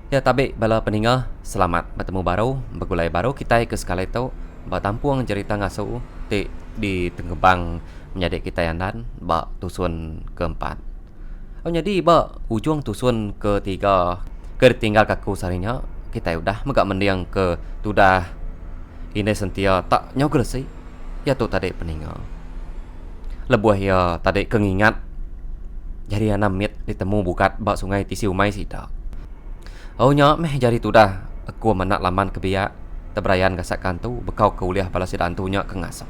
Ya, tabe bala peninggal, selamat bertemu baru, begulai baru kita ke sekali itu tampuang cerita ngasuh di Tengebang menjadi kita yang dan tusun keempat. Oh jadi ujung tusun ketiga ketinggal kaku sarinya kita udah megak mendiang ke tudah ini sentia tak nyau sih ya tu tadi peninggal. Lebuah ya tadi kengingat jadi anamit ditemu bukat sungai tisi umai sidak. Oh nya meh jari tu dah aku menak laman kebiak tebrayan gasakan tu bekau kuliah bala sidan tu nya kengasap.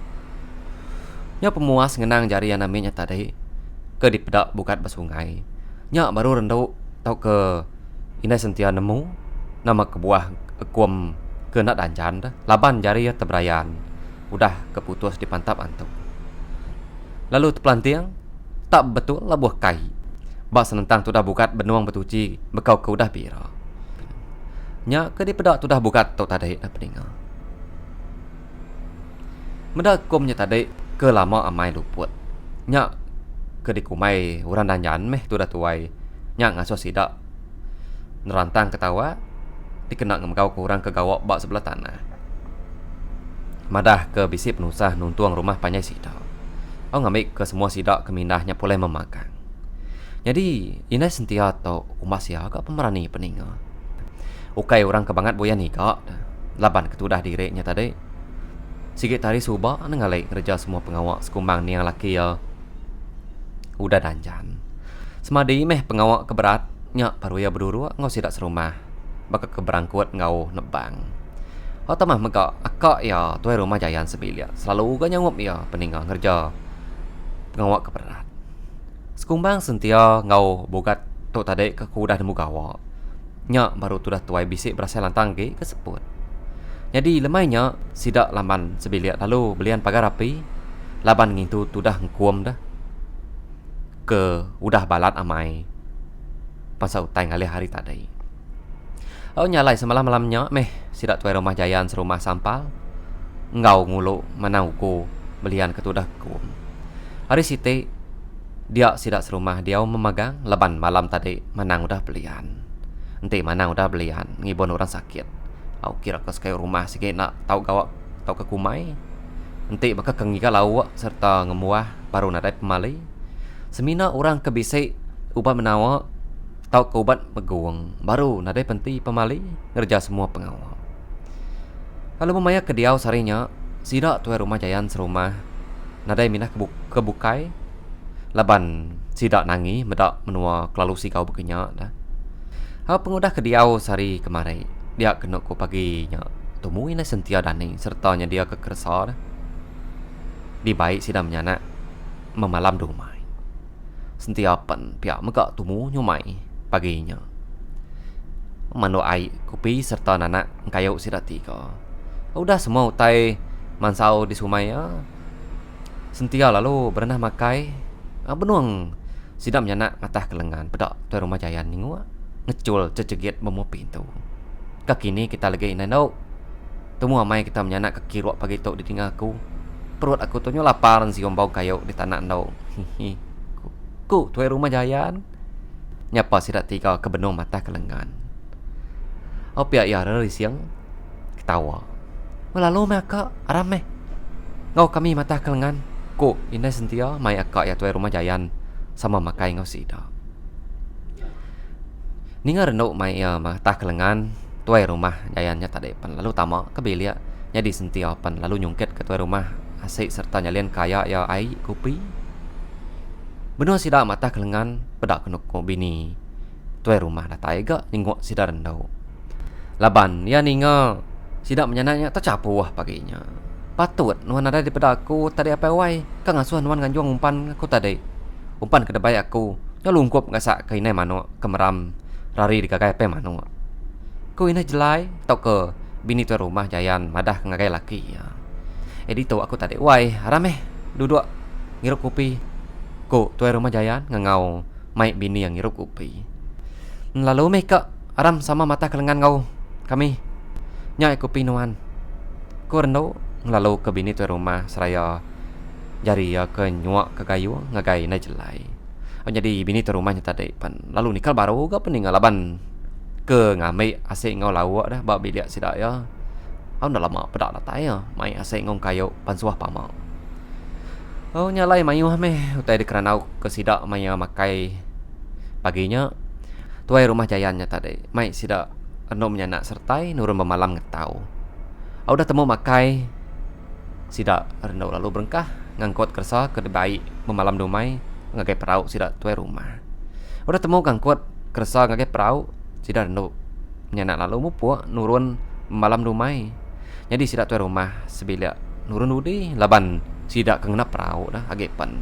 Nya pemuas ngenang jari yang namanya tadi ke dipedak bukat basungai. Nya baru rendau tau ke ina sentia nemu nama kebuah ekuam ke nak danjan dah. Laban jari ya tebrayan. Udah keputus di pantap antu. Lalu tepelantiang tak betul lah buah kai. Bak senentang tu dah bukat benuang betuci bekau ke udah bira. Nya ke dipedak tu dah bukat tu tadi dah peningal. Mendak kumnya tadi ke lama amai luput. Nya ke dikumai orang danjan meh tu dah tuai. Nya ngaso sidak nerantang ketawa dikena ngemkau kurang ke gawak bak sebelah tanah. Madah ke bisi penusah nuntuang rumah panjai sidak. Au ngambil ke semua sidak kemindahnya pulai memakan. Jadi ini sentia atau umas ya agak pemerani peningal. Ukai orang kebangat boyan hika laban ketudah direknya tadi. Sikit hari subah nengalai kerja semua pengawak sekumbang ni yang laki ya udah danjan. Semadi meh pengawak keberat nyak paru ya berdua ngau sidak serumah. Baka keberangkut ngau nebang. Oh tamah mega akak ya tuai rumah jayan sebilia. Selalu uga nyangup ya peninggal kerja pengawak keberat. Sekumbang sentia ngau bogat tu tadi ke kudah nemu gawak. Nya baru tu dah tuai bisik berasa lantang ke keseput. Jadi lemainya sidak laman sebilia lalu belian pagar api. Laban ngintu tu dah ngkuam dah. Ke udah balat amai. Pasal utai ngalih hari tadi. Oh nyalai semalam-malamnya meh sidak tuai rumah jayan serumah sampal. Ngau ngulu manauku belian ketudah kuam. Hari siti dia sidak serumah dia memegang leban malam tadi manang udah belian. Enti mana udah belian ngibon orang sakit. Au kira ke sekai rumah sikit nak tau gawak tau ke kumai. Enti baka kengiga lawak serta ngemuah baru nadai pemali. Semina orang kebisik ubat menawa tau ke ubat meguang baru nadai penti pemali ngerja semua pengawal. Lalu memaya ke diau sarinya sidak tuai rumah jayan serumah nadai minah kebukai laban sidak nangi medak menua kelalusi kau berkenyak dah. Hal pengudah ke diau sari kemarin dia kena ku paginya tumuin sentia dani sertanya dia ke kersar di baik sidam nyana memalam dumai sentia pen pihak mega tumu nyumai paginya manu ai kopi serta nana kayu sidat tiga udah semua utai mansau di sumaya sentia lalu berenah makai benuang sidam nyana ngatah kelengan pedak tu rumah jayan ningua ngecul cecegit memo pintu. Kaki ni kita lagi inau. Temu amai kita menyanak kaki ruak pagi tok di tinggal aku. Perut aku tu lapar siom bau kayu di tanah ndau. Hihi. Ku tuai rumah jayan. Nyapa sidak tiga ke benung mata kelengan. Opia ya reri siang ketawa. Lalu me akak aram meh. Ngau kami mata kelengan. Ku ini sentia mai akak ya tuai rumah jayan sama makai ngau sida. Ninga rendau mai mata kelengan tuai rumah jayannya tadi pan lalu tama kebelia jadi sentia pan lalu nyungket ke tuai rumah asik serta nyalian kaya ya ai kopi. Benua sida mata kelengan pedak kenuk ko bini tuai rumah dah taiga ningok sida rendau. Laban ya ninga sida menyananya tercapu wah paginya. Patut nuan ada di pedaku tadi apa wai kang asuhan nuan ganjuang umpan aku tadi. Umpan ke debai aku nyalungkup ngasak ke inai mano kemeram rari di kakai pe mano. Ku ini jelai tau ke bini tuai rumah jayan madah ngagai laki ya. Edito aku tadi wai arameh duduk ngirup kopi. Ku tuai rumah jayan ngengau mai bini yang ngirup kopi. Lalu meh kak aram sama mata kelengan kau kami nyai kopi nuan. Ku rendau lalu ke bini tuai rumah seraya jari ya ke nyuak ke kayu ngagai na jelai. Oh, jadi bini tuai rumahnya tadi pan lalu nikal baru ke peninggal laban ke ngamai asyik ngau lawak dah bak bilik sidak ya. Au dah lama pedak datai ya, mai asyik ngau kayu pansuah pamau. Oh nyalai mayu meh utai di keranau ke sidak maya makai paginya. Tuai rumah jayannya tadi, mai sidak eno menyanak sertai nurun bermalam ngetau. Au dah temu makai sidak rendau lalu berengkah ngangkut kersa ke baik bermalam domai ngagai perahu sidak tuai rumah. Udah temu ngangkut kersa ngagai perahu sidak rendau menyanak lalu mupu nurun malam domai. Jadi sidak tuai rumah sebilik nurun udi laban sidak kena perahu dah agepan.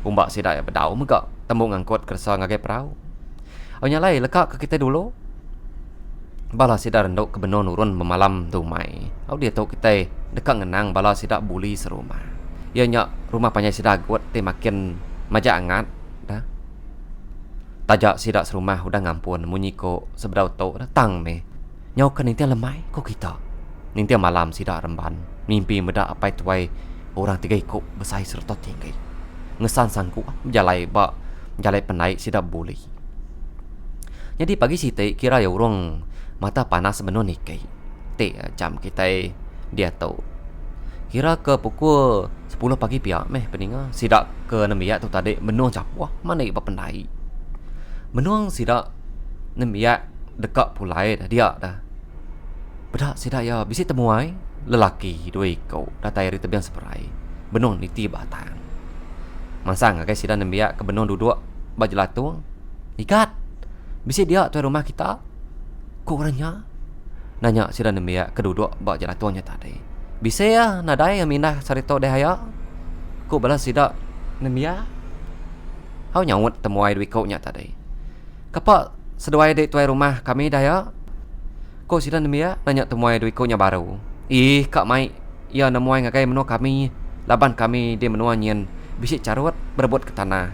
Umbak sidak ya bedau megak temu ngangkut kersa ngagai perahu. Au nyalai lekak ke kita dulu. Bala sidak rendau ke benon nurun memalam domai. Au dia tahu kita dekat ngenang bala sidak buli serumah. Ya nyak rumah panjai sidak guat te makin maja angat dah. Tajak sidak serumah udah ngampun munyi ko sebedau tau datang me. Nyau kan nintia lemai ko kita. Nintia malam sidak remban. Mimpi medak apa tuai orang tiga ikut besai serta tinggi. Ngesan sangku jalai bak jalai penaik sidak buli. Jadi pagi si te kira ya urung mata panas benon nikai. Te jam kita dia tahu. Kira ke pukul 10 pagi pihak meh peninga sidak ke nemiak tu tadi benuang capwah mana iba pendai. Benuang sidak nemiak dekat pulai dah dia dah. Bedak sidak ya bisi temuai lelaki dua ikau datai ri tebiang seperai. Benuang niti batang. Masang agai sidak nemiak ke benuang duduk bajelatung. Ikat. Bisi dia tuai rumah kita. Kok orangnya? Nanya sidak nemiak keduduk bajelatuangnya tadi. Bisa ya nadai yang minah sarito dehaya. Kok balas sidak nemiak. Hau nyawut temuai dua ikau nya tadi. Kapak seduai dek tuai rumah kami daya. Kok sidak nemiak nanya temuai dua ikau nya baru. Ih kak mai ya nemuai ngagai menua kami. Laban kami dia menua nyen bisik carut berebut ke tanah.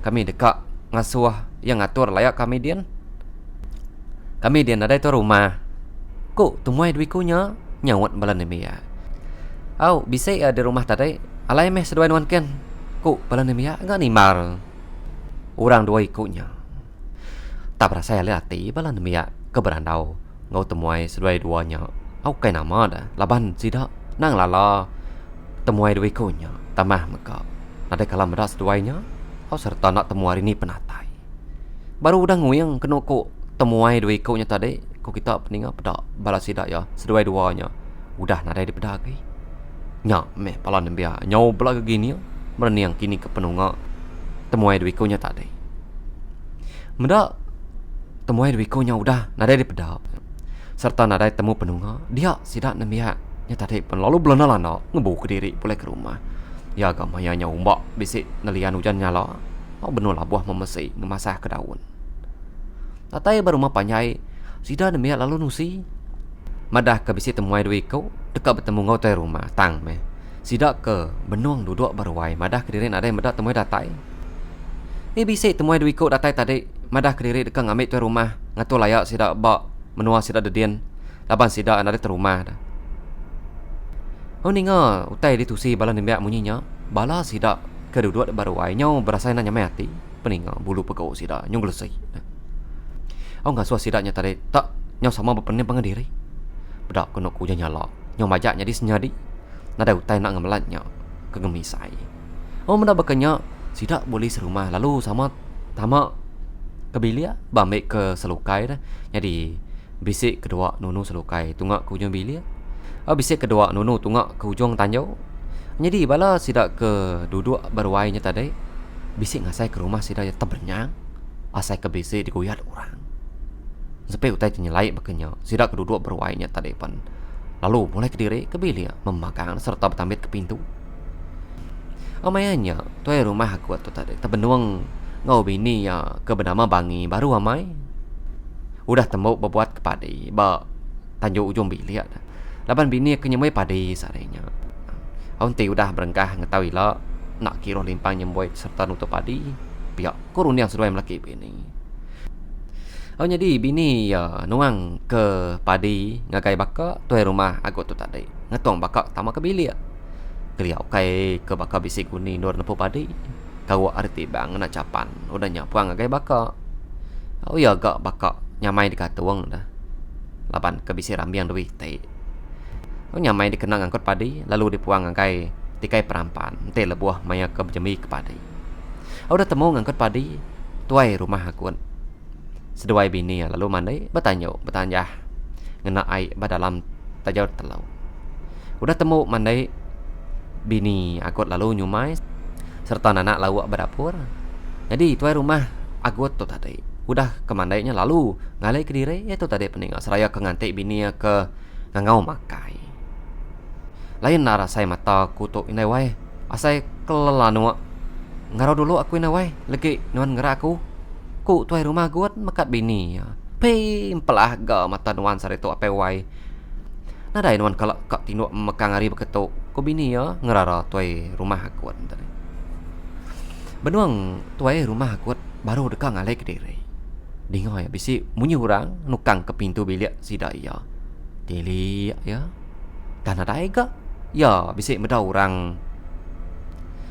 Kami dekat ngasuh yang ngatur layak kami dian. Kami dian ada itu rumah. Kok temuai duikunya nyawat balan nemia. Au bisa ya di rumah tadi. Alai meh seduai nuan ken. Kok balan nemia enggak nimar. Orang dua ikunya. Tak berasa ya hati balan nemia ke berandau. Ngau temuai seduai duanya. Au kai nama dah. Laban sidak nang lala temuai duikunya. Tamah meka. Nadai kalam medas seduainya. Au serta nak temu hari ni penatai. Baru udah nguyang kena kok temuai dua ikutnya tadi. Kok kita peninga pedak balas sidak ya. Seduai duanya. Udah nadai di pedagai. Nyak meh pala nembia. Nyau belah ke gini ya. Mereniang kini ke penunga. Temuai dua ikutnya tadi. Medak temuai dua ikutnya udah nadai di pedak. Serta nadai temu penunga. Dia sidak nembia. Nya tadi pun lalu belana lana. Ngebu ke diri pulai ke rumah. Ya agak mayanya umbak bisik nelian hujan nyala. Oh benar lah buah memesik ngemasah ke daun. Tatai baru panjai sida nemiak lalu nusi. Madah ke bisik temuai dua ikau dekat bertemu ngau tuai rumah tang meh. Sida ke benuang duduk berwai madah ke diri ada yang madah temuai datai. Ni bisik temuai dua ikau datai tadi madah ke diri dekat ngambil tuai rumah ngatur layak sida bak menua sida dedian. Laban sida ada terumah dah. Oh ninga utai ditusi bala nembak munyinya. Bala sidak keduduk baru ai nyau berasa nanya mati. Peninga bulu pegau sidak nyung gelesai. Oh ngasuh sidaknya tadi tak nyau sama berpening pengendiri. Bedak kena kuja nyala. Nyau majaknya di senyadi. Nada utai nak ngemelatnya kegemisai. Oh mendak bekenya sidak boleh serumah lalu sama tama kebilia bambik ke selukai dah. Jadi bisik kedua nunu selukai tunggak ke ujung bilia. Bisik kedua nunu tunggak ke ujung tanjau. Jadi bala sidak ke duduk berwainya tadi. Bisik ngasai ke rumah sidak terbernyang. Asai ke bisik digoyat orang. Sampai utai nyelai bekenya. Sidak ke duduk berwainya tadi pun. Lalu mulai ke diri ke bilik memakan serta bertambit ke pintu. Amayanya tuai rumah aku tu tadi terbenuang ngau bini ya ke bernama Bangi baru amai. Udah tembok berbuat kepadi ba tanjau ujung bilik. Laban bini kenyemai padi sarenya. Aunti udah berengkah ngetahui lah nak kira limpang nyemboy serta nutup padi. Pihak kurun yang sudah melaki bini. Oh jadi bini ya nuang ke padi ngagai baka tuai rumah aku tu tadi. Ngetuang baka tama ke bilik. Keliau kai ke baka bisik kuni nur nepu padi. Kau arti bang nak capan. Udah nyapuang ngagai baka. Oh ya gak baka nyamai di katuang dah. Laban kebisi rambiang duit tai. Nyamai dikenang angkut padi lalu dipuang angkai tikai perampan. Ente lebuah maya ke jemi ke padi. Udah temu ngangkut padi tuai rumah aku. Seduai bini lalu mandai bertanya ngena ai dalam tajau telau. Udah temu mandai bini aku lalu nyumai serta anak lawak berdapur. Jadi tuai rumah aku tu tadi. Udah kemandainya lalu ngalai ke diri itu tadi pening seraya ke ngantik bini ke ngangau makai. Lain nara saya mata kutuk inai wai. Asai kelelanu ngarau dulu aku inai wai. Lagi nuan ngera aku. Ku tuai rumah guat makat bini. Pim pelah ga mata nuan sare tu apa wai. Nadai nuan kalau kak tinuk mekang hari beketuk. Ku bini ya ngerara tuai rumah guat tadi. Benuang tuai rumah guat baru dekang ngalai ke diri. Dengar ya bisi munyi orang nukang ke pintu bilik sidak ya. Dili ya. Dan ada ega. Ya bisi meda orang.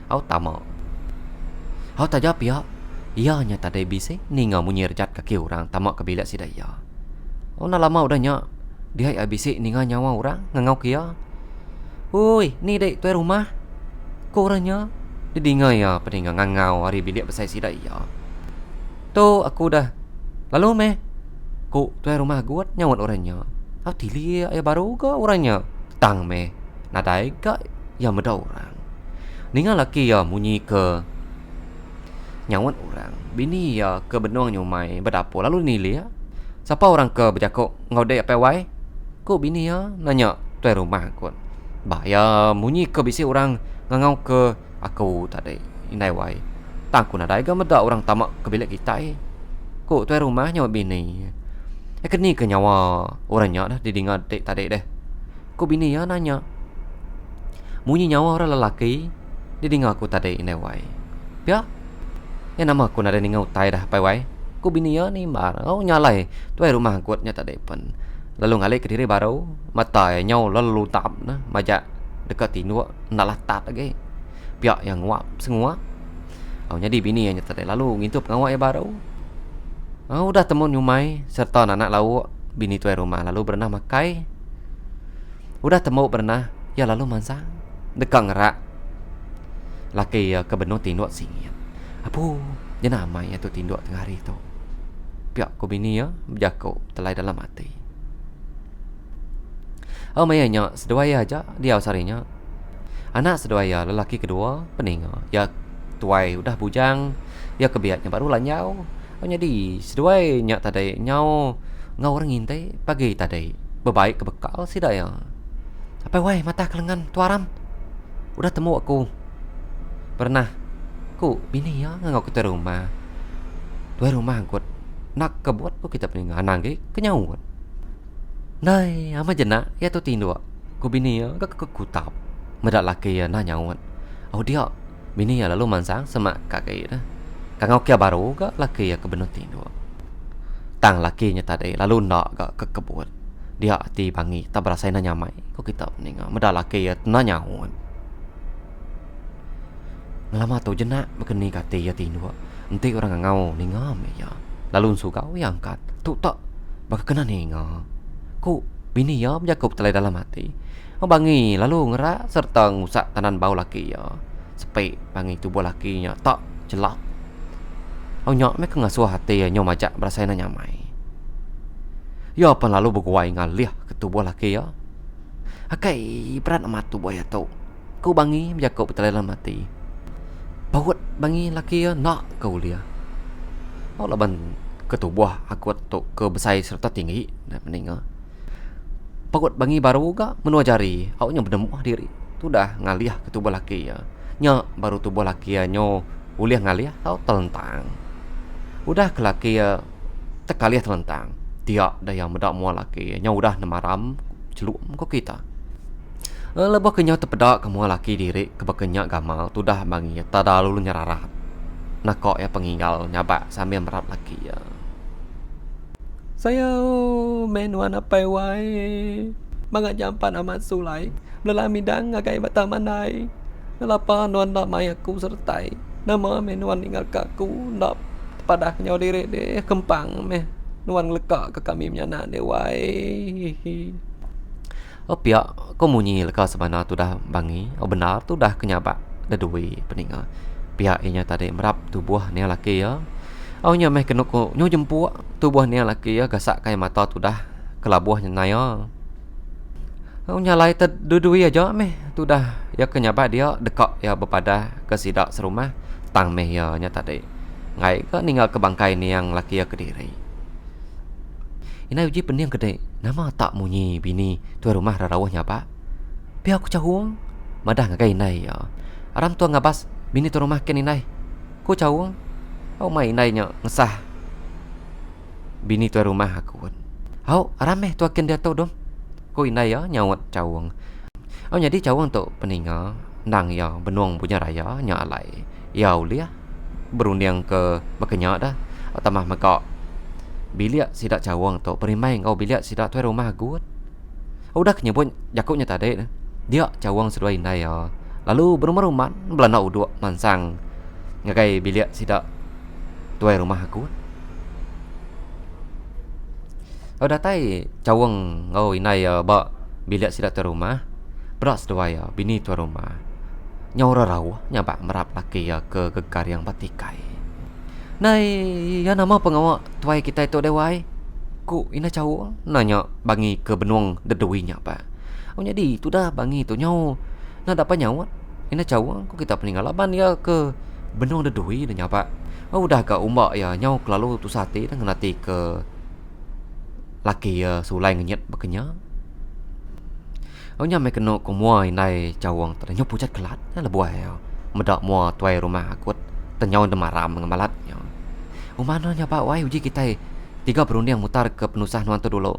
Au tama. Au tajap ya. Ia nya tadi bisi ninga munyi rejat kaki orang tamak ke bilik sidak ya. Oh na lama udah nya. Dia ya bisi ninga nyawa orang ngangau kia. Oi, ni dek tuai rumah. Ko orangnya didinga ya peninga ngangau hari bilik besai sidak ya. Tu aku dah. Lalu meh, ku tuai rumah guat nyawat orangnya. Au tili ya baru ke orangnya. Tang meh, nadai ke ya meda orang. Ninga laki ya munyi ke nyawat orang. Bini ya ke benuang nyumai berdapur lalu nili ya. Siapa orang ke berjakuk ngaudai apa wai? Ku bini ya nanya tuai rumah guat. Bah ya munyi ke bisi orang ngangau ke aku tadi inai wai. Tangku nadai ke meda orang tamak ke bilik kita Ku tuai rumah nyawa bini. Keni ke nyawa orangnya dah didingat dek tadi deh. Ku bini ya nanya. Munyi nyawa orang lelaki didingat aku tadi inai wai. Ya. Ya nama aku nada ningau tai dah pai wai. Ku bini ya ni mar. Oh nyalai tuai rumah kuatnya tadi pen. Lalu ngalai ke diri baru mata nyau lalu tap nah majak dekat tinuk nak latat lagi. Pihak yang nguap semua. Oh jadi bini yang tadi lalu ngintup ngawak ya baru. Oh, udah temu nyumai serta anak lauk bini tuai rumah lalu berenah makai. Udah temu berenah ya lalu mansang dekang ngerak. Laki ya ke benu tinuk singit. Apu jena amai ya tu tinuk tengah hari tu. Pihak ku bini ya berjakuk telai dalam hati. Oh mayanya seduaya aja dia usarinya. Anak seduaya lelaki kedua pening ya tuai udah bujang ya kebiaknya baru lanyau. Oh jadi seduai nyak tadi nyau ngau orang ngintai pagi tadi berbaik ke bekal si daya. Apa wai mata kelengan tuaram. Udah temu aku. Pernah ku bini ya ngau ke rumah. Tuai rumah angkut nak kebuat ku kita pening anang ge kenyau. Nai ama jena ya tu tindu. Ku bini ya ke kutap. Medak laki ya nanyauan. Oh dia bini ya lalu mansang semak kakek dah. Kangau kia baru ke laki ya ke benar tindu. Tang lakinya tadi lalu nak ke kebun. Dia hati bangi tak berasa nyamai. Kau kita meninggal. Medak laki ya nanyauan. Lama tu jenak begini kata ya tindu. Nanti orang ngau ningam ya. Lalu sugau yang angkat. Tu tak baka kena ninga. Ku bini ya berjakup telai dalam hati. Oh bangi lalu ngerak serta ngusak tanan bau laki ya. Sepik bangi tubuh lakinya tak celak. Oh nyok mek ngasuh hati ya nyom ajak berasa nyamai. Ya apa lalu berguai ngalih ke tubuh laki ya. Akai berat amat tubuh ya tu. Ku bangi berjakup telai dalam hati. Baut bangi laki ya nak kau lia. Oh laban ketubuh aku tu ke besai serta tinggi dan meninggal. Baut bangi baru ga menuajari awaknya berdemuh diri. Tu dah ngalih ke tubuh laki ya. Nya baru tubuh laki ya nyo uliah ngalih tau telentang. Udah ke laki ya tekaliah telentang. Dia dah yang medak mual laki ya. Nya udah nemaram celuk kau kita. Lebah kenyau terpedak kamu laki diri kebekenyak gamal tu dah bangi ya tak lalu nyararat. Nak kok ya penginggal nyabak sambil merap laki ya. Saya menuan apa wai. Mangat jampan amat sulai. Belami dang ngagai batamanai. Kelapa nuan nak mayaku sertai. Nama menuan tinggal kaku nak padah nyau diri deh kempang meh. Nuan ngelekak ke kami menyanak dia wai. Oh pihak kau munyi leka sebenar tu dah bangi. Oh benar tu dah kenyabak dah duit peninga. Pihak inya tadi merap tubuh ni laki ya. Oh nya meh kena ko nyo jemput tubuh ni laki ya gasak kai mata tu dah kelabuh nyenai ya. Oh nyalai terdudui aja meh tu dah ya kenyabak dia dekak ya berpadah ke sidak serumah tang meh ya nya tadi. Ngai ke ninggal ke bangkai ni yang laki ya kediri. Ina uji pening gede. Nama tak munyi bini tuan rumah rarawahnya pak. Pihak aku cawung. Madah ngagai inai ya. Aram tua ngabas bini tuan rumah ken inai. Ku cawung. Au mai inai nya ngesah. Bini tuan rumah aku. Au aram meh tua ken dia tau dom. Ku inai ya nyawat cawung. Au jadi cawung tu peninga nang ya benuang punya raya nya alai. Ya ulia berunding ke bekenya dah. Tamah megak biliak sidak cawang tu perimai ngau biliak sidak tuai rumah gut. Udah kenyebut jakuknya tadi dia cawang sedua indai ya. Lalu berumah-rumah belana uduk mansang ngagai biliak sidak tuai rumah gut. Udah tai cawang ngau indai ya ba biliak sidak tuai rumah. Beras sedua ya bini tuai rumah. Nyaura rawah nyabak merap laki ya ke gegar yang batikai. Nai ya nama pengawak tuai kita itu dewai. Ku ina cawang nanya bangi ke benuang deduinya pak. Oh jadi tu dah bangi tu nyau. Nah dapat nyawat. Ina cawang ku kita peninggalan ya ke benuang dedui dan nyapa. Oh udah ke umbak ya nyau kelalu tu sate dan ngenati ke laki ya sulai ngenyet bekenya. Oh nya me kena ku mua inai cawang ternyau pucat kelat na lebuah ya. Medak mua tuai rumah akut tenyau demaram ngemalat nya. Umananya pak wai uji kita tiga berunding mutar ke penusah nuanto dulu.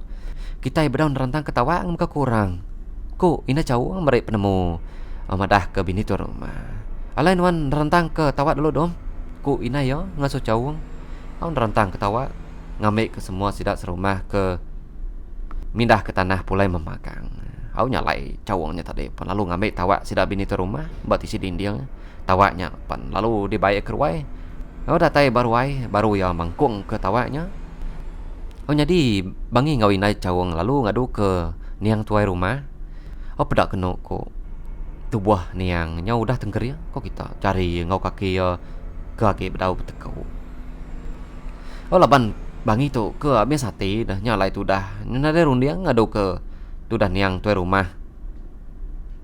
Kita berdaun rantang ketawa muka kurang. Ku ina jauh mereka penemu madah ke bini tu rumah. Alai nuan rantang ke tawa dulu dom. Ku ina ya ngasuh jauh. Aun rantang ketawa ngambil ke semua sidak serumah ke mindah ke tanah pulai memagang. Au nyalai cawangnya tadi pun lalu ngambil tawa sidak bini tu rumah buat isi dinding. Tawanya pan lalu dibayar keruai. Oh datai baru ya mangkung ke tawanya. Oh jadi bangi ngawinai cawang lalu ngadu ke niang tuai rumah. Oh pedak kena ko tubuh niang nyau dah tengger ya. Kok kita cari ngau kaki ya ke kaki bedau betekau. Oh laban bangi tu ke abis sate dah nyalai tu dah. Nada rundiang ngadu ke tu dah niang tuai rumah.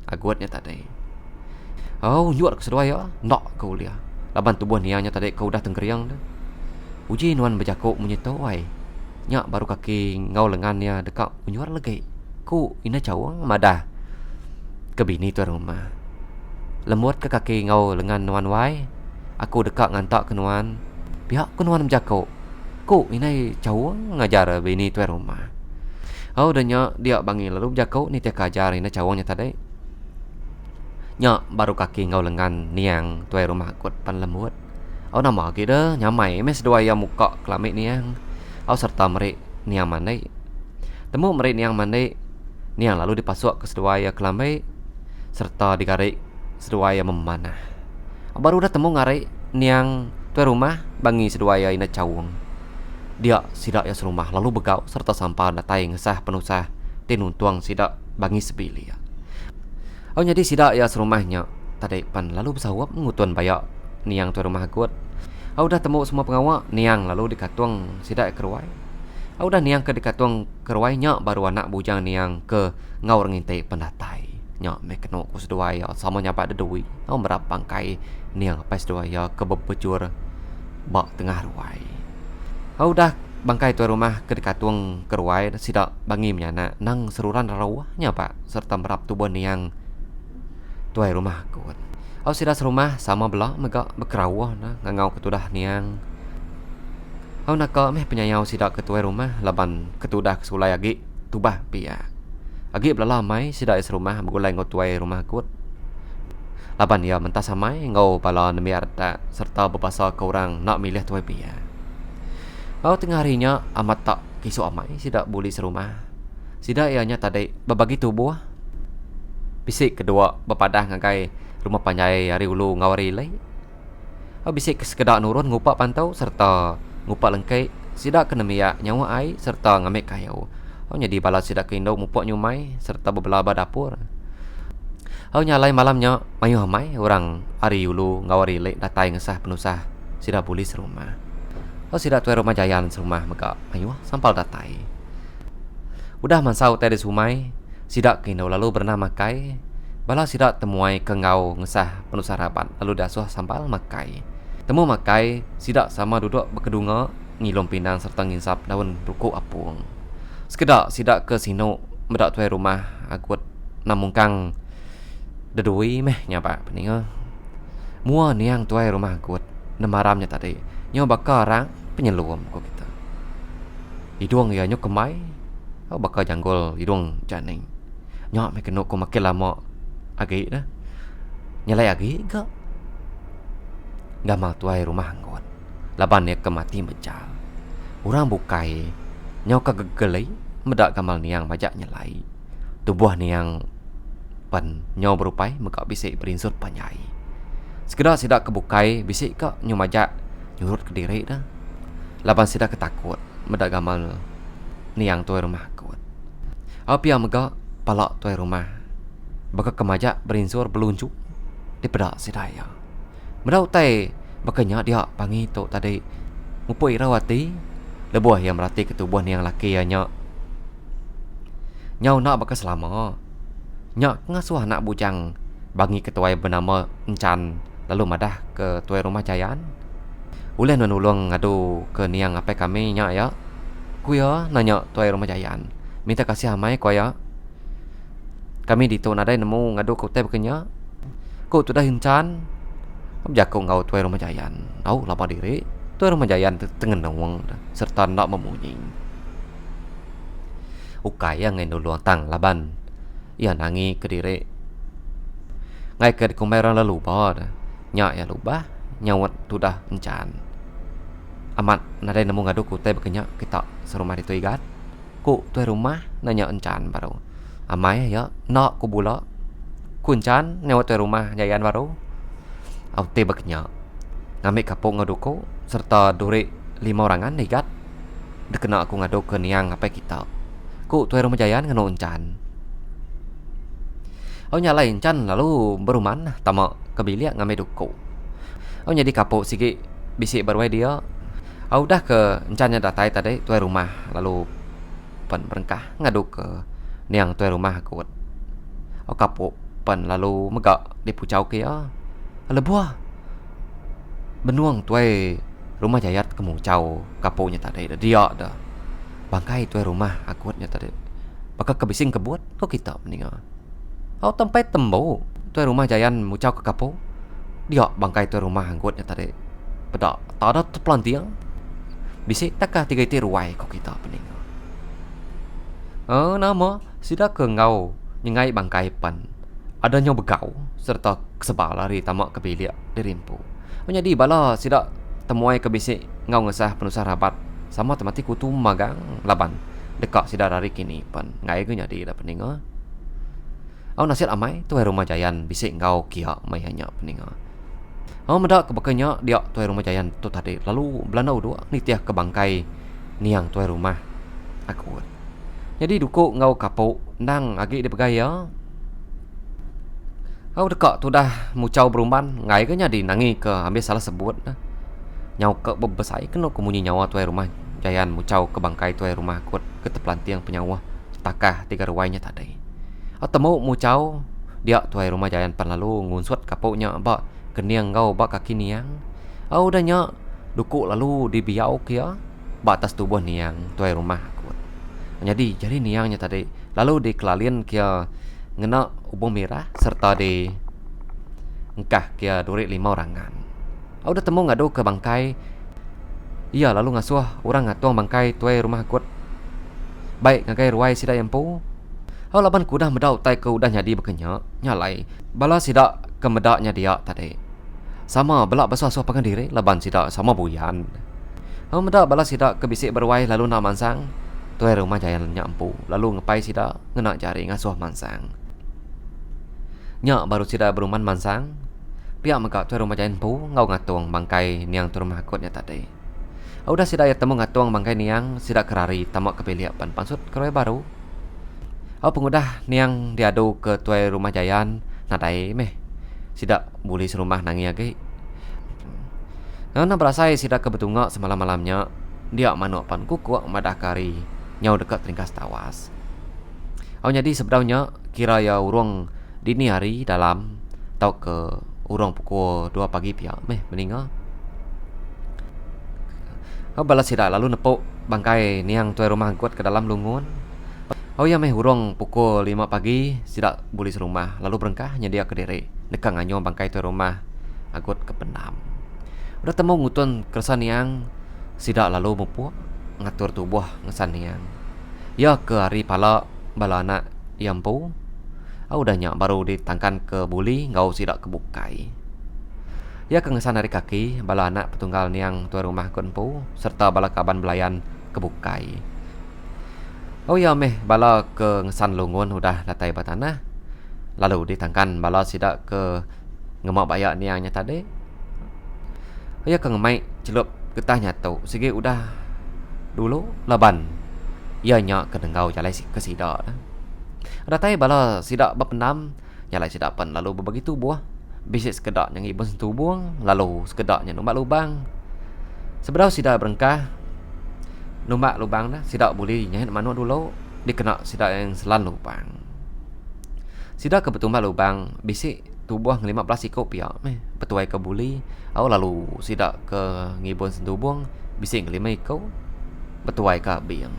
Aguatnya tadi. Oh nyuat ke sedua ya. Nak kau lihat. Laban tubuh niangnya tadi kau dah tengkeriang dah. Uji nuan berjakuk menyetau wai. Nyak baru kaki ngau lengannya dekat unyuar lagi. Ku ina cawang madah ke bini tu rumah. Lemut ke kaki ngau lengan nuan wai. Aku dekat ngantak ke nuan. Pihak ku nuan berjakuk. Ku ina cawang ngajar bini tu rumah. Oh dan nyak dia bangi lalu berjakuk ni tiak ajar ina cawangnya tadi. Nyak baru kaki ngau lengan niang tuai rumah kot pan lemut. Au nama kita nyamai mes dua ya muka kelamik niang. Au serta merik niang mandai. Temu merik niang mandai. Niang lalu dipasuk ke sedua ya kelamik serta digarik sedua ya memanah. Baru dah temu ngarik niang tuai rumah bangi sedua ya ina cawung. Dia sidak ya serumah lalu begau serta sampah datai ngesah penusah tinuntuang sidak bangi sebili ya. Oh jadi sidak ya serumahnya tadi pan lalu bersawap ngutuan bayak niang tu rumah gut. Au dah temu semua pengawak niang lalu dikatuang sidak keruai. Au dah niang ke dikatuang keruai nyak baru anak bujang niang ke ngau nginte pendatai. Nyak me keno ku sedua ya sama nyapak dedui. Au merap bangkai niang pas sedua ya ke bebejur bak tengah ruai. Au dah bangkai tu rumah ke dikatuang keruai sidak bangi menyana nang seruran rawahnya pak serta merap tubuh niang tuai rumah kuat. Au sidas rumah sama belah megak bekerawah nah ngangau ketudah niang. Au nak meh penyayau sidak ketuai rumah laban ketudah kesulai agi tubah pia. Agi belala mai sidak rumah begulai ngau tuai rumah kuat. Laban ya mentah samai ngau bala nemi arta serta berbasa ke orang nak milih tuai pia. Au tengah harinya amat tak kisu amai sidak buli serumah. Sidak ianya tadi berbagi tubuh. Bisik kedua berpadah ngagai rumah panjai hari ulu ngawari lai. Bisik sekedar nurun ngupak pantau serta ngupak lengkai sidak kena miak nyawa ai serta ngambil kayu. Jadi bala sidak ke Indo mupok nyumai serta beberapa dapur. Nyalai malamnya mayu hamai orang hari ulu ngawari lek datai ngesah penusah sidak polis rumah. Sidak tuai rumah jayan serumah maka mayu sampal datai. Udah mansau tadi sumai sidak ke Indo lalu bernama makai. Bala sidak temuai ke ngau ngesah penusah rabat lalu dasuh sampal makai. Temu makai sidak sama duduk berkedunga ngilom pinang serta nginsap daun rukuk apung. Sekedak sidak ke sino medak tuai rumah agut namungkang dedui meh nyapa peninga. Mua niang tuai rumah agut nemaramnya tadi. Nyo bakarang penyelum kok kita. Hidung ya nyo kemai. Bakal janggol hidung janing. Nyo me kena ko makin lama agi dah. Nyalai agi ke? Gamal tuai rumah agut. Laban dia kemati mecal. Orang bukai nyo kagegelai medak gamal niang majak nyelai. Tubuh niang pan nyo berupai maka bisik berinsur panyai. Sekedar sidak kebukai bisik ke nyo majak nyurut ke diri dah. Laban sidak ketakut medak gamal niang tuai rumah agut. Apia mega palak tuai rumah baka kemajak berinsur beluncuk di pedak sidaya. Medau tai bakanya dia pangi tok tadi ngupui rawati lebuah yang merati ketubuh ni yang laki ya nyak. Nyau nak baka selama. Nyak ngasuh anak bujang bangi ketuai bernama Encan lalu madah ke tuai rumah jayan. Uleh nulung ngadu ke niang apa kami nyak ya. Kuya nanya tuai rumah jayan. Minta kasih amai koya. Kami di tu nadai nemu ngadu kau teh bekenya. Kau tu dah Encan. Jakau ngau tuai rumah jayan. Au lapa diri. Tuai rumah jayan tengen nawang serta nak memunying. Ukai yang ngai nuluang tang laban. Ia nangi ke diri. Ngai ke kumerang lalu lupa. Nyak ya lupa. Nyawat tu dah Encan. Amat nadai nemu ngadu kau teh bekenya kita serumah di tu igat. Ku tuai rumah nanya Encan baru. Amai ya nak ku bula. Ku Encan nyawat tuai rumah jayan baru. Au te bekenya. Ngambil kapok ngadu ko serta duri 5 orangan igat. Dekena aku ngadu ke niang apa kita. Ku tuai rumah jayan ngano Encan. Au nyalai Encan lalu beruman tama kebiliak ngambil duko. Au nyadi kapok sigi bisik berwai dia. Au dah ke Encannya datai tadi tuai rumah lalu pen berengkah ngadu ke niang tuai rumah aku. Au kapok pen lalu megak di pucau ke ya. Lebuah benuang tuai rumah jayat kemucau kapoknya tadi dia dah. Bangkai tuai rumah akutnya tadi. Maka kebising kebut kok kita meninggal. Au tempai tembo tuai rumah jayan mucau ke kapok. Dia bangkai tuai rumah anggotnya tadi. Pedak tak ada terpelantiang. Bisik takah 3 ruai kok kita meninggal. Nama sidak ke ngau nyengai bangkai pan. Adanya begau serta kesebal lari tamak kebiliak dirimpu. Jadi bala sidak temuai ke bisik ngau ngesah penusah rabat sama temati kutu magang laban dekat sidak lari kini pan ngai ke jadi dah peninga. Au nasib amai tuai rumah jayan bisik ngau kia mai hanya peninga. Au medak ke bekenya dia tuai rumah jayan tu tadi lalu belanau dua nitiah ke bangkai niang tuai rumah aku. Jadi duko ngau kapok nang agi di begaya. Au dekat tu dah mucau beruman ngai ke nyadi nangi ke ambil salah sebut dah. Nyau ke bebesai kena kemunyi nyawa tuai rumah jayan mucau ke bangkai tuai rumah kuat ke teplantiang penyawa takah 3 ruainya tadi. Au temu mucau dia tuai rumah jayan pan lalu ngunsut kapoknya ba keniang ngau ba kaki niang. Au dah nya duku lalu dibiau kia ba atas tubuh niang tuai rumah kuat. Jadi niangnya tadi lalu dikelalian kia ngena ubung merah serta di engkah kia duri 5 orangan. Au dah temu ngadu ke bangkai. Iya lalu ngasuh orang ngatuang bangkai tuai rumah kuat. Baik ngagai ruai sida empu. Au laban kudah medau tai ke udah nyadi bekenya nyalai. Bala sida ke medaknya dia tadi. Sama belak basuh-asuh pakan diri laban sida sama buyan. Au medak bala sida ke bisik berwai lalu nak mansang. Tuai rumah jayan nyampu lalu ngepai sida ngena jari ngasuh mansang. Nyak baru sida beruman mansang. Pihak mega tuai rumah jayan pu ngau ngatuang bangkai niang tu rumah kotnya tadi. Udah sida ya temu ngatuang bangkai niang sida kerari tamak kepiliapan pansut keroy baru. Pengudah niang diadu ke tuai rumah jayan nadai meh. Sida buli serumah nangi age. Nah berasai sida kebetunga semalam-malamnya dia manuapan kuku madah kari nyau dekat ringkas tawas. Jadi sebenarnya kira ya urung dini hari dalam tau ke urung pukul 2 pagi pihak meh meninggal. Balas sida lalu nepuk bangkai niang tuai rumah kuat ke dalam lungun. Ya meh urung pukul 5 pagi sida buli serumah lalu berengkah nyedia ke diri dekang anyo bangkai tuai rumah agut ke pendam. Udah temu ngutun kersan niang sida lalu mupu ngatur tubuh ngesan niang. Ya ke hari pala bala anak yampu. Udah nyak baru ditangkan ke buli ngau sida kebukai. Ya kengesan dari kaki bala anak petunggal niang tuai rumah kunpu serta bala kaban belayan kebukai. Ya meh bala ke ngesan lungun udah latai batanah. Lalu ditangkan bala sida ke ngemak bayak niangnya tadi. Ya ke ngemai celup getah nyatu sige udah dulu laban. Ya nyak kedengau jalai ke sida. Datai bala sida bapendam nyalai sida pan lalu begitu buah. Bisik sekedak yang ibu sentuh buang lalu sekedaknya numpak lubang. Seberau sida berengkah numpak lubang dah sida boleh nyahit manu dulu dikena sida yang selan lubang. Sida ke betumpak lubang bisik tubuh 15 ikut pihak petuai ke buli. Lalu sida ke ngibun sentuh buang bisik 5 ikut petuai ke biang.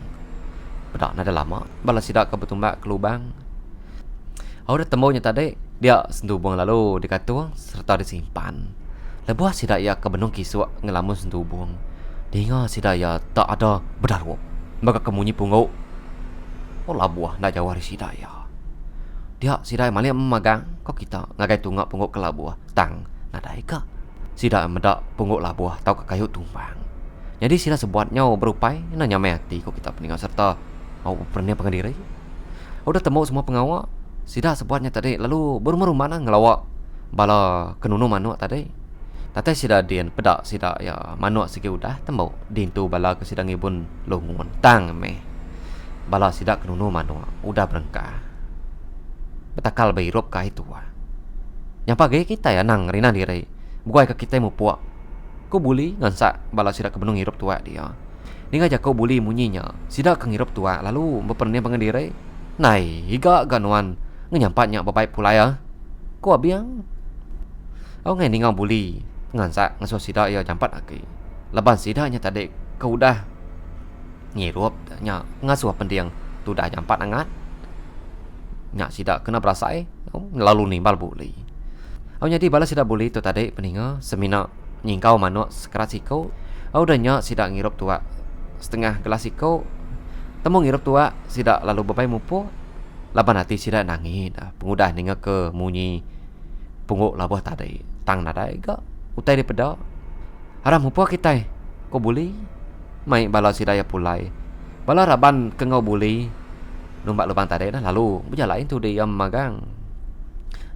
Bedak nada lama bala sida ke betumpak ke lubang. Udah temunya tadi dia sentuh buang lalu dikatuang serta disimpan. Lebuah sida ya ke benung kisuk ngelamun sentuh buang. Dengar sida ya tak ada berdarwo. Maka kemunyi pungguk. Labuah nak jawari sida ya. Dia sida malia memagang kok kita ngagai tunggak pungguk ke labuah. Tang nadai ka. Sida medak pungguk labuah tau ke kayu tumbang. Jadi sida sebuatnya berupai nanya mati kok kita peninggal serta mau pernah pengendiri. Udah temu semua pengawal. Sida sebuatnya tadi lalu baru mana ngelawak bala kenunu manuk tadi. Tadi sida dian pedak sida ya manuk segi udah tembau dintu bala ke sida ngibun lungun tang meh. Bala sida kenunu manuk udah berengkah. Betakal bairup ka itu wah. Yang pagi kita ya nang rina diri. Bukai ke kita mu puak. Ko buli ngansak bala sida kebenung hirup tua dia. Ni ngajak ko buli munyinya. Sida ke ngirup tua lalu bepernia pengendiri. Nai higa ganuan ngenyampatnya babai pula ya. Ko abiang. Ngai ningau buli ngansak ngaso sida ya jampat lagi. Leban sida nya tadi kau udah ngirup nya ngasuh pendiang tu dah jampat angat. Nya sida kena berasai lalu nimbal buli. Jadi bala sida buli tu tadi peninga semina nyingkau manuk sekerat sikau. Udah nya sida ngirup tua setengah gelas sikau. Temu ngirup tua sida lalu babai mupo. Laban hati sida nangis dah. Pengudah ninga ke munyi pungguk labuh tadi. Tang nadai ke utai di peda. Haram mupo kita ko buli. Mai bala sida ya pulai. Bala raban ke ngau buli. Numpak lubang tadi dah lalu berjalain tu dia magang.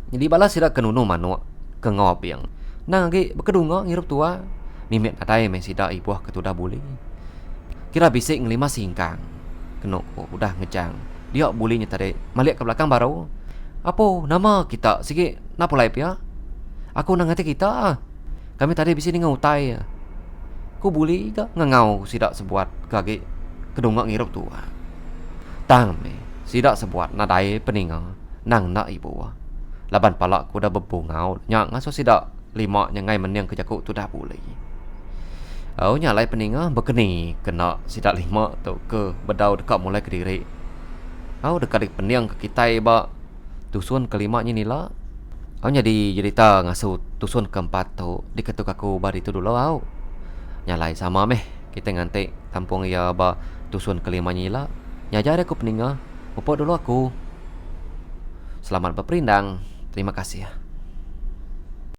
Jadi bala sida kenunu manuk ke ngau biang. Nang lagi berkedunga ngirup tua. Mimit nadai mai sida ibuah ketudah buli. Kira bisik ngelima singkang. Kenok udah ngejang. Dia bulinya tadi malik ke belakang baru. Apa nama kita? Sikit napa lai pia? Aku nang ngati kita. Kami tadi bisi dengan utai. Ku buli ke ngangau sidak sebuat kaki kedungak ngirup tu. Tang me sidak sebuat nadai peninga nang nak ibu. Laban palak ku dah bebungau nya ngaso sidak lima nyangai meniang kejaku tu dah buli. Nyalai peninga berkeni kena sidak lima tu ke bedau dekat mulai ke diri. Dekat pendiang ke kita ba tusun kelimanya nila. Jadi cerita ngasuh tusun keempat tu diketuk aku bari tu dulu nyalai sama meh kita nganti tampung ya ba tusun kelimanya nila. Nyajar aku peninga. Upok dulu aku. Selamat berperindang. Terima kasih ya.